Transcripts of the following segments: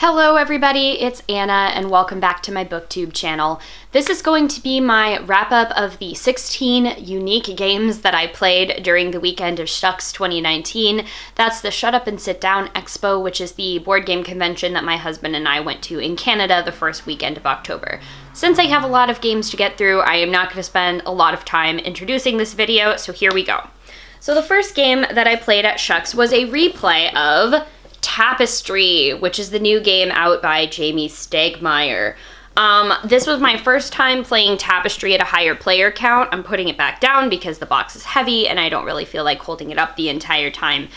Hello everybody, it's Anna and welcome back to my booktube channel. This is going to be my wrap-up of the 16 unique games that I played during the weekend of SHUX 2019. That's the Shut Up and Sit Down Expo, which is the board game convention that my husband and I went to in Canada the first weekend of October. Since I have a lot of games to get through, I am not going to spend a lot of time introducing this video, so here we go. So the first game that I played at SHUX was a replay of Tapestry, which is the new game out by Jamie Stegmaier. This was my first time playing Tapestry at a higher player count. I'm putting it back down because the box is heavy and I don't really feel like holding it up the entire time.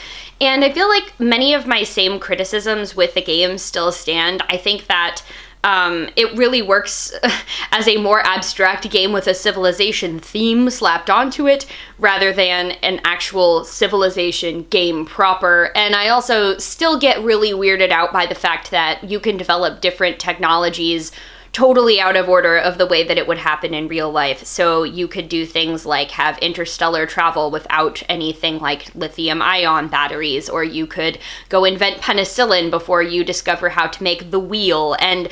And I feel like many of my same criticisms with the game still stand. I think that it really works as a more abstract game with a civilization theme slapped onto it rather than an actual civilization game proper. And I also still get really weirded out by the fact that you can develop different technologies totally out of order of the way that it would happen in real life. So you could do things like have interstellar travel without anything like lithium-ion batteries, or you could go invent penicillin before you discover how to make the wheel. And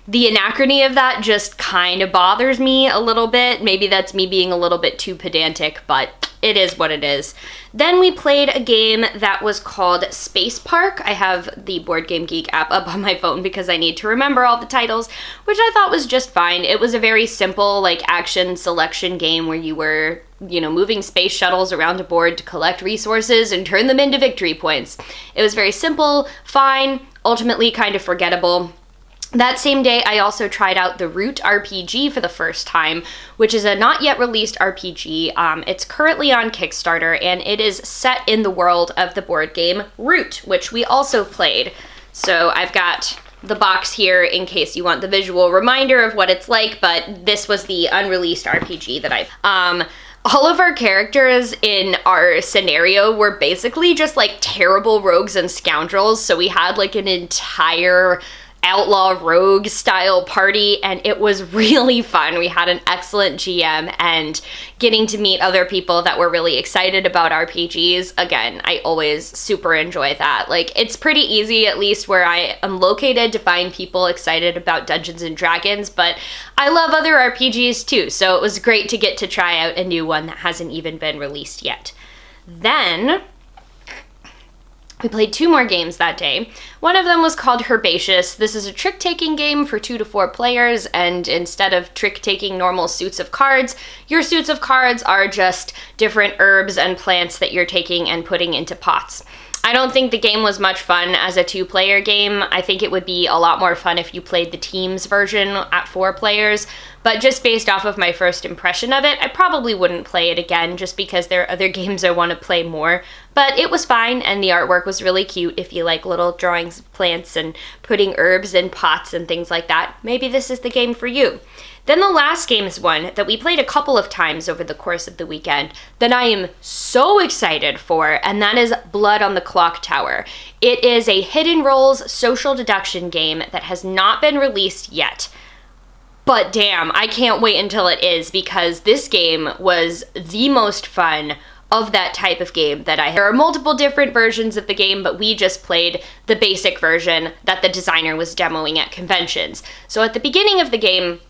the anachrony of that just kind of bothers me a little bit. Maybe that's me being a little bit too pedantic, but it is what it is. Then we played a game that was called Space Park. I have the Board Game Geek app up on my phone because I need to remember all the titles, which I thought was just fine. It was a very simple, like, action selection game where you were, moving space shuttles around a board to collect resources and turn them into victory points. It was very simple, fine, ultimately kind of forgettable. That same day, I also tried out the Root RPG for the first time, which is a not yet released RPG. It's currently on Kickstarter, and it is set in the world of the board game Root, which we also played. So I've got the box here in case you want the visual reminder of what it's like, but this was the unreleased RPG that all of our characters in our scenario were basically just like terrible rogues and scoundrels, so we had like an entire outlaw rogue style party, and it was really fun. We had an excellent GM, and getting to meet other people that were really excited about RPGs, again, I always super enjoy that. Like, it's pretty easy, at least where I am located, to find people excited about Dungeons and Dragons, but I love other RPGs too, so it was great to get to try out a new one that hasn't even been released yet. Then we played 2 more games that day. One of them was called Herbaceous. This is a trick-taking game for 2 to 4 players, and instead of trick-taking normal suits of cards, your suits of cards are just different herbs and plants that you're taking and putting into pots. I don't think the game was much fun as a 2-player game. I think it would be a lot more fun if you played the teams version at 4 players, but just based off of my first impression of it, I probably wouldn't play it again just because there are other games I want to play more. But it was fine, and the artwork was really cute if you like little drawings of plants and putting herbs in pots and things like that. Maybe this is the game for you. Then the last game is one that we played a couple of times over the course of the weekend that I am so excited for, and that is Blood on the Clock Tower. It is a hidden roles social deduction game that has not been released yet. But damn, I can't wait until it is, because this game was the most fun of that type of game that I had. There are multiple different versions of the game, but we just played the basic version that the designer was demoing at conventions. So at the beginning of the game,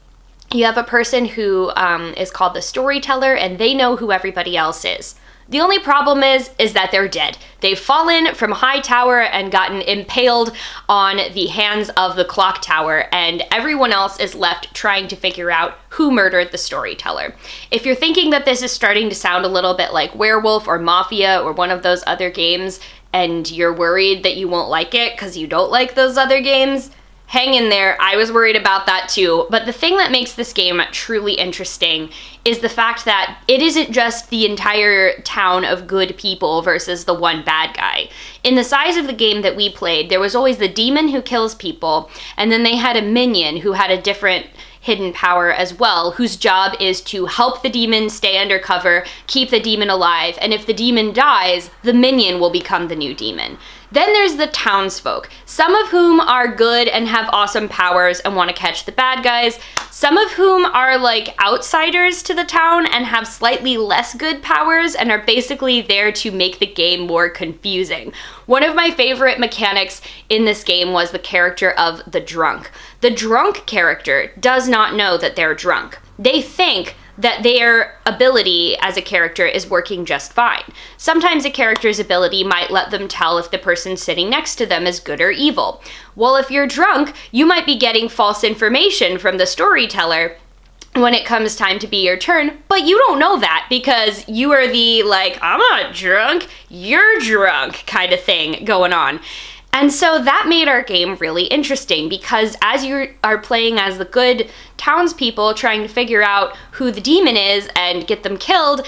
you have a person who is called the storyteller, and they know who everybody else is. The only problem is that they're dead. They've fallen from a high tower and gotten impaled on the hands of the clock tower, and everyone else is left trying to figure out who murdered the storyteller. If you're thinking that this is starting to sound a little bit like Werewolf or Mafia or one of those other games, and you're worried that you won't like it because you don't like those other games, hang in there. I was worried about that too. But the thing that makes this game truly interesting is the fact that it isn't just the entire town of good people versus the one bad guy. In the size of the game that we played, there was always the demon who kills people, and then they had a minion who had a different hidden power as well, whose job is to help the demon stay undercover, keep the demon alive, and if the demon dies, the minion will become the new demon. Then there's the townsfolk, some of whom are good and have awesome powers and want to catch the bad guys, some of whom are like outsiders to the town and have slightly less good powers and are basically there to make the game more confusing. One of my favorite mechanics in this game was the character of the drunk. The drunk character does not know that they're drunk. They think that their ability as a character is working just fine. Sometimes a character's ability might let them tell if the person sitting next to them is good or evil. Well, if you're drunk, you might be getting false information from the storyteller when it comes time to be your turn, but you don't know that because you are the, like, I'm not drunk, you're drunk kind of thing going on. And so that made our game really interesting because as you are playing as the good townspeople trying to figure out who the demon is and get them killed,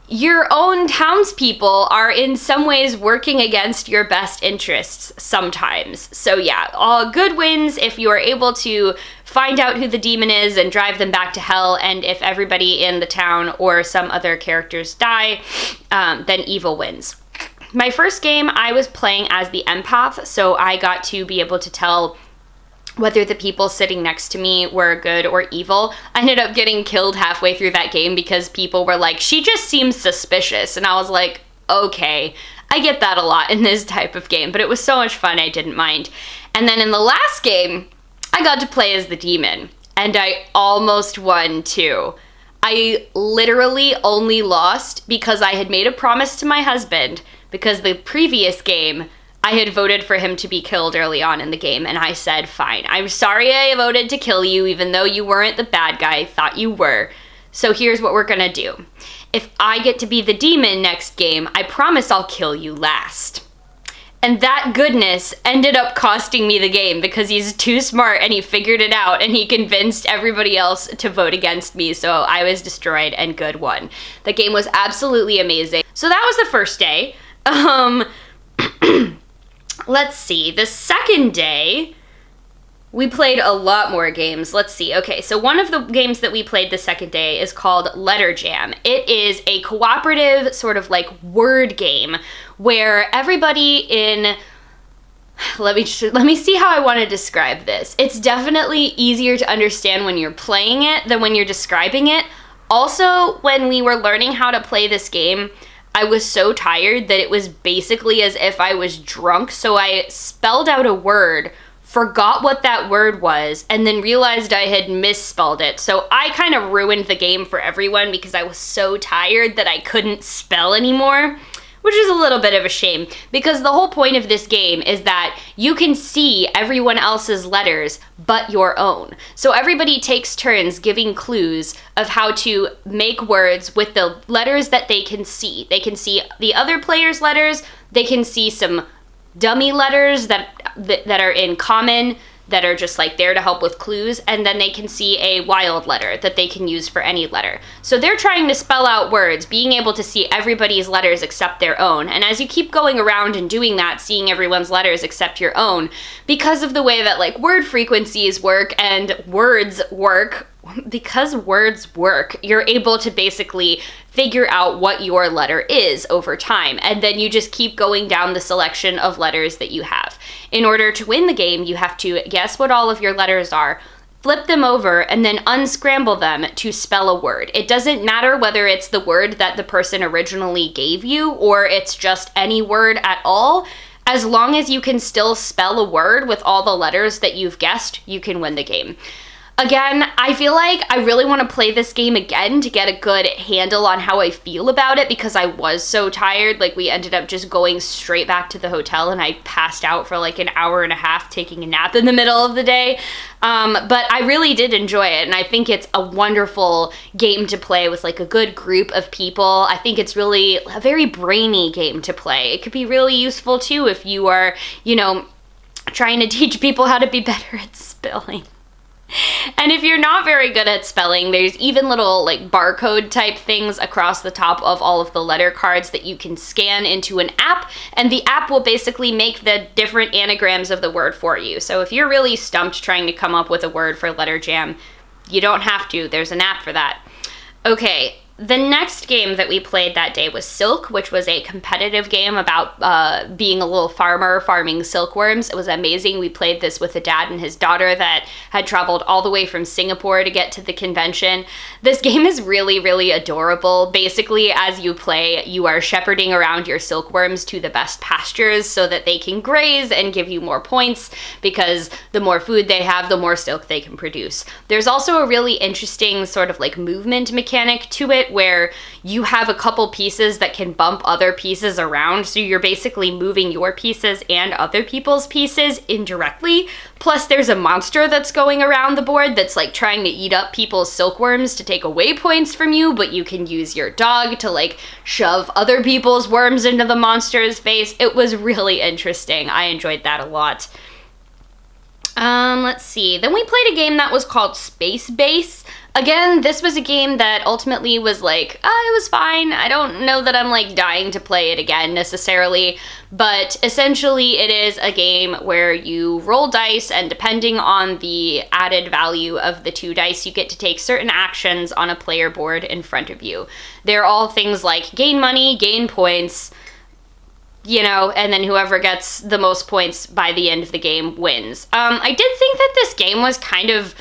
your own townspeople are in some ways working against your best interests sometimes. So yeah, all good wins if you are able to find out who the demon is and drive them back to hell, and if everybody in the town or some other characters die, then evil wins. My first game, I was playing as the empath, so I got to be able to tell whether the people sitting next to me were good or evil. I ended up getting killed halfway through that game because people were like, she just seems suspicious. And I was like, okay, I get that a lot in this type of game, but it was so much fun, I didn't mind. And then in the last game, I got to play as the demon, and I almost won too. I literally only lost because I had made a promise to my husband, because the previous game, I had voted for him to be killed early on in the game, and I said, fine, I'm sorry I voted to kill you, even though you weren't the bad guy I thought you were. So here's what we're gonna do. If I get to be the demon next game, I promise I'll kill you last. And that goodness ended up costing me the game because he's too smart and he figured it out and he convinced everybody else to vote against me, so I was destroyed and good won. The game was absolutely amazing. So that was the first day. Let's see, the second day, we played a lot more games. Let's see. Okay, so one of the games that we played the second day is called Letter Jam. It is a cooperative sort of like word game where everybody in... Let me see how I want to describe this. It's definitely easier to understand when you're playing it than when you're describing it. Also, when we were learning how to play this game, I was so tired that it was basically as if I was drunk, so I spelled out a word, forgot what that word was, and then realized I had misspelled it. So I kind of ruined the game for everyone because I was so tired that I couldn't spell anymore, which is a little bit of a shame because the whole point of this game is that you can see everyone else's letters but your own. So everybody takes turns giving clues of how to make words with the letters that they can see. They can see the other player's letters, they can see some dummy letters that are in common, that are just like there to help with clues, and then they can see a wild letter that they can use for any letter. So they're trying to spell out words, being able to see everybody's letters except their own. And as you keep going around and doing that, seeing everyone's letters except your own, because of the way that like word frequencies work and words work, because words work, you're able to basically figure out what your letter is over time, and then you just keep going down the selection of letters that you have. In order to win the game, you have to guess what all of your letters are, flip them over, and then unscramble them to spell a word. It doesn't matter whether it's the word that the person originally gave you or it's just any word at all. As long as you can still spell a word with all the letters that you've guessed, you can win the game. Again, I feel like I really want to play this game again to get a good handle on how I feel about it because I was so tired. Like, we ended up just going straight back to the hotel and I passed out for like an hour and a half taking a nap in the middle of the day. But I really did enjoy it, and I think it's a wonderful game to play with like a good group of people. I think it's really a very brainy game to play. It could be really useful too if you are, trying to teach people how to be better at spelling. And if you're not very good at spelling, there's even little like barcode type things across the top of all of the letter cards that you can scan into an app, and the app will basically make the different anagrams of the word for you. So if you're really stumped trying to come up with a word for Letter Jam, you don't have to. There's an app for that. Okay, The next game that we played that day was Silk, which was a competitive game about being a little farmer farming silkworms. It was amazing. We played this with a dad and his daughter that had traveled all the way from Singapore to get to the convention. This game is really, really adorable. Basically, as you play, you are shepherding around your silkworms to the best pastures so that they can graze and give you more points, because the more food they have, the more silk they can produce. There's also a really interesting sort of like movement mechanic to it, where you have a couple pieces that can bump other pieces around, so you're basically moving your pieces and other people's pieces indirectly. Plus there's a monster that's going around the board that's like trying to eat up people's silkworms to take away points from you, but you can use your dog to like shove other people's worms into the monster's face. It was really interesting. I enjoyed that a lot. Let's see. Then we played a game that was called Space Base. Again, this was a game that ultimately was like, it was fine. I don't know that I'm like dying to play it again necessarily, but essentially it is a game where you roll dice, and depending on the added value of the 2 dice, you get to take certain actions on a player board in front of you. They're all things like gain money, gain points, you know, and then whoever gets the most points by the end of the game wins. I did think that this game was kind of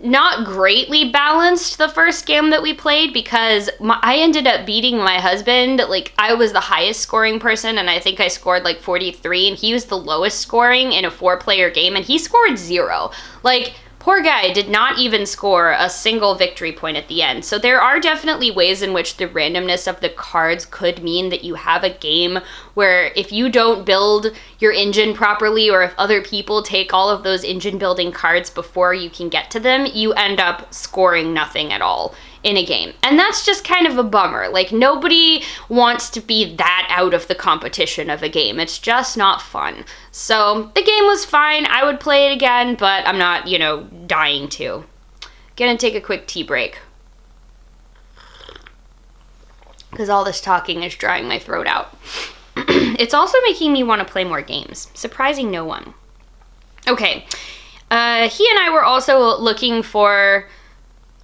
not greatly balanced the first game that we played, because I ended up beating my husband. Like, I was the highest scoring person, and I think I scored like 43, and he was the lowest scoring in a 4-player game, and he scored 0. Like, poor guy did not even score a single victory point at the end. So there are definitely ways in which the randomness of the cards could mean that you have a game where if you don't build your engine properly, or if other people take all of those engine building cards before you can get to them, you end up scoring nothing at all in a game. And that's just kind of a bummer. Like, nobody wants to be that out of the competition of a game. It's just not fun. So the game was fine. I would play it again, but I'm not, you know, dying to. Gonna take a quick tea break, because all this talking is drying my throat out. It's also making me want to play more games, surprising no one. Okay, he and I were also looking for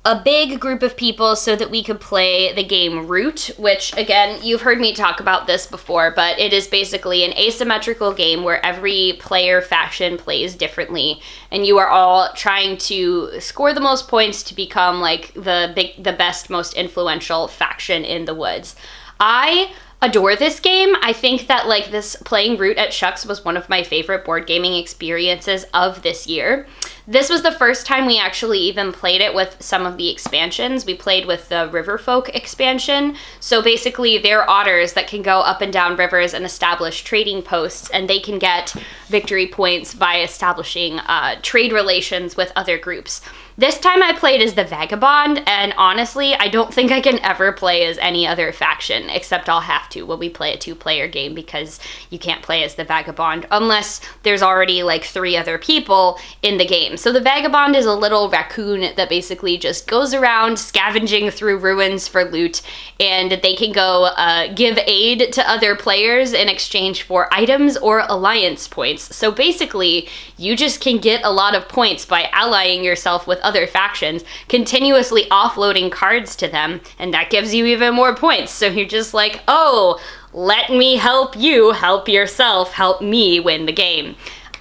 a big group of people so that we could play the game Root, which, again, you've heard me talk about this before, but it is basically an asymmetrical game where every player faction plays differently, and you are all trying to score the most points to become like the best, most influential faction in the woods. I adore this game. I think that like this playing Root at SHUX was one of my favorite board gaming experiences of this year. This was the first time we actually even played it with some of the expansions. We played with the Riverfolk expansion. So basically they're otters that can go up and down rivers and establish trading posts, and they can get victory points by establishing trade relations with other groups. This time I played as the Vagabond, and honestly, I don't think I can ever play as any other faction, except I'll have to when we play a 2-player game, because you can't play as the Vagabond unless there's already like 3 other people in the game. So the Vagabond is a little raccoon that basically just goes around scavenging through ruins for loot, and they can go give aid to other players in exchange for items or alliance points. So basically, you just can get a lot of points by allying yourself with other factions, continuously offloading cards to them, and that gives you even more points. So you're just like, oh, let me help you, help yourself, help me win the game.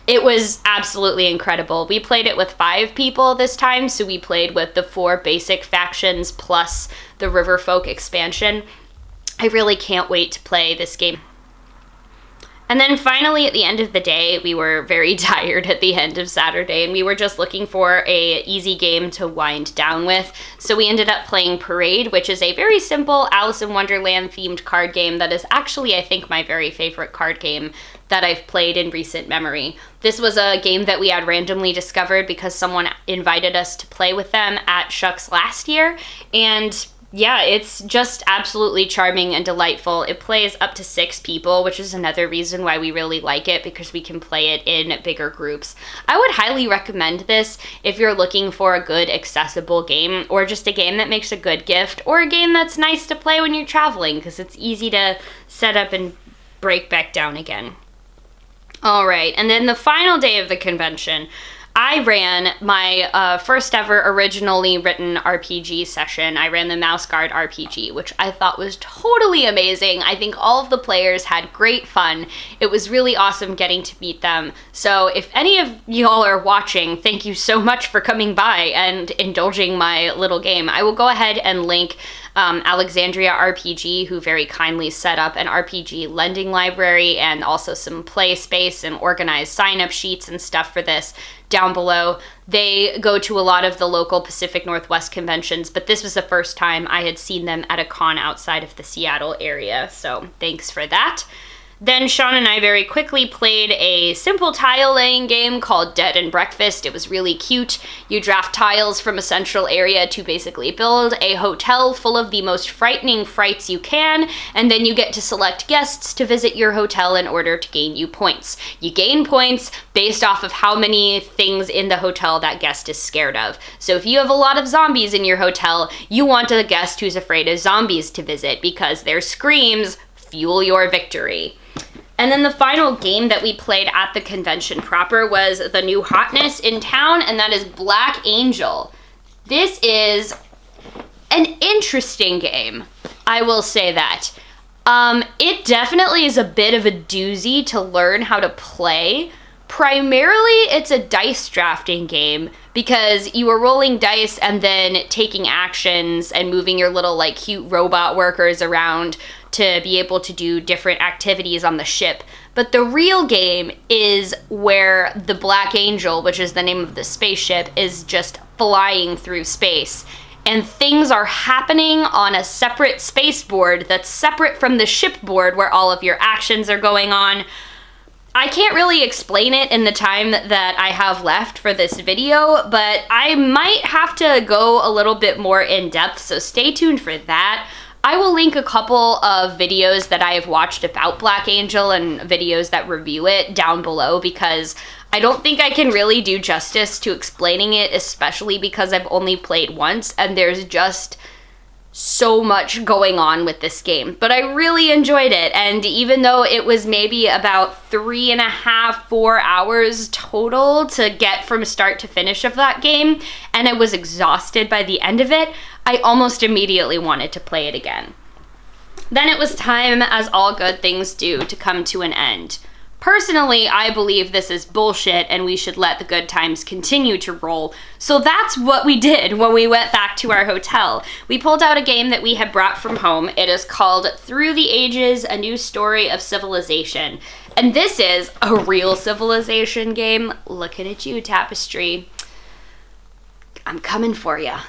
It was absolutely incredible. We played it with 5 people this time, so we played with the 4 basic factions plus the Riverfolk expansion. I really can't wait to play this game. And then finally, at the end of the day, we were very tired at the end of Saturday, and we were just looking for a easy game to wind down with. So we ended up playing Parade, which is a very simple Alice in Wonderland themed card game that is actually, I think, my very favorite card game that I've played in recent memory. This was a game that we had randomly discovered because someone invited us to play with them at SHUX last year, and yeah, it's just absolutely charming and delightful. It plays up to 6 people, which is another reason why we really like it, because we can play it in bigger groups. I would highly recommend this if you're looking for a good accessible game, or just a game that makes a good gift, or a game that's nice to play when you're traveling, because it's easy to set up and break back down again. All right, and then the final day of the convention, I ran my first ever originally written RPG session. I ran the Mouse Guard RPG, which I thought was totally amazing. I think all of the players had great fun. It was really awesome getting to meet them. So if any of y'all are watching, thank you so much for coming by and indulging my little game. I will go ahead and link Alexandria RPG, who very kindly set up an RPG lending library and also some play space and organized sign-up sheets and stuff for this down below. They go to a lot of the local Pacific Northwest conventions, but this was the first time I had seen them at a con outside of the Seattle area, so thanks for that. Then Sean and I very quickly played a simple tile laying game called Dead and Breakfast. It was really cute. You draft tiles from a central area to basically build a hotel full of the most frightening frights you can, and then you get to select guests to visit your hotel in order to gain you points. You gain points based off of how many things in the hotel that guest is scared of. So if you have a lot of zombies in your hotel, you want a guest who's afraid of zombies to visit because their screams fuel your victory. And then the final game that we played at the convention proper was the new hotness in town, and that is Black Angel. This is an interesting game, I will say that. It definitely is a bit of a doozy to learn how to play. Primarily, it's a dice drafting game because you are rolling dice and then taking actions and moving your little like cute robot workers around to be able to do different activities on the ship. But the real game is where the Black Angel, which is the name of the spaceship, is just flying through space. And things are happening on a separate space board that's separate from the ship board where all of your actions are going on. I can't really explain it in the time that I have left for this video, but I might have to go a little bit more in depth, so stay tuned for that. I will link a couple of videos that I have watched about Black Angel and videos that review it down below because I don't think I can really do justice to explaining it, especially because I've only played once and there's just so much going on with this game. But I really enjoyed it, and even though it was maybe about 3.5, 4 hours total to get from start to finish of that game, and I was exhausted by the end of it, I almost immediately wanted to play it again. Then it was time, as all good things do, to come to an end. Personally, I believe this is bullshit and we should let the good times continue to roll. So that's what we did when we went back to our hotel. We pulled out a game that we had brought from home. It is called Through the Ages, A New Story of Civilization. And this is a real civilization game. Looking at you, Tapestry. I'm coming for ya.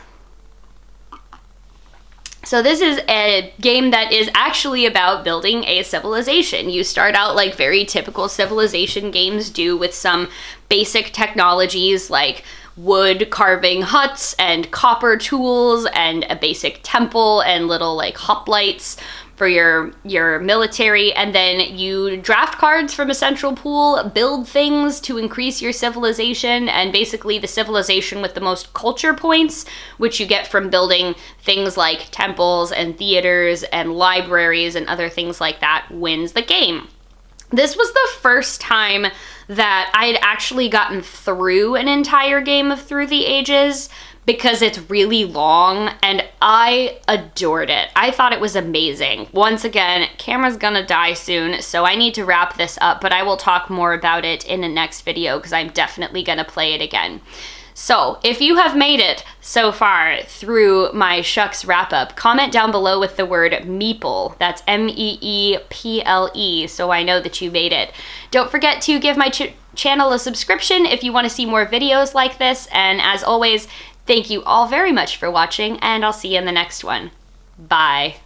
So this is a game that is actually about building a civilization. You start out like very typical civilization games do with some basic technologies like wood carving huts and copper tools and a basic temple and little like hoplites for your military, and then you draft cards from a central pool, build things to increase your civilization, and basically the civilization with the most culture points, which you get from building things like temples and theaters and libraries and other things like that, wins the game. This was the first time that I had actually gotten through an entire game of Through the Ages, because it's really long and I adored it. I thought it was amazing. Once again, camera's gonna die soon, so I need to wrap this up, but I will talk more about it in the next video because I'm definitely gonna play it again. So if you have made it so far through my SHUX wrap-up, comment down below with the word meeple. That's M-E-E-P-L-E, so I know that you made it. Don't forget to give my channel a subscription if you want to see more videos like this, and as always, thank you all very much for watching, and I'll see you in the next one. Bye.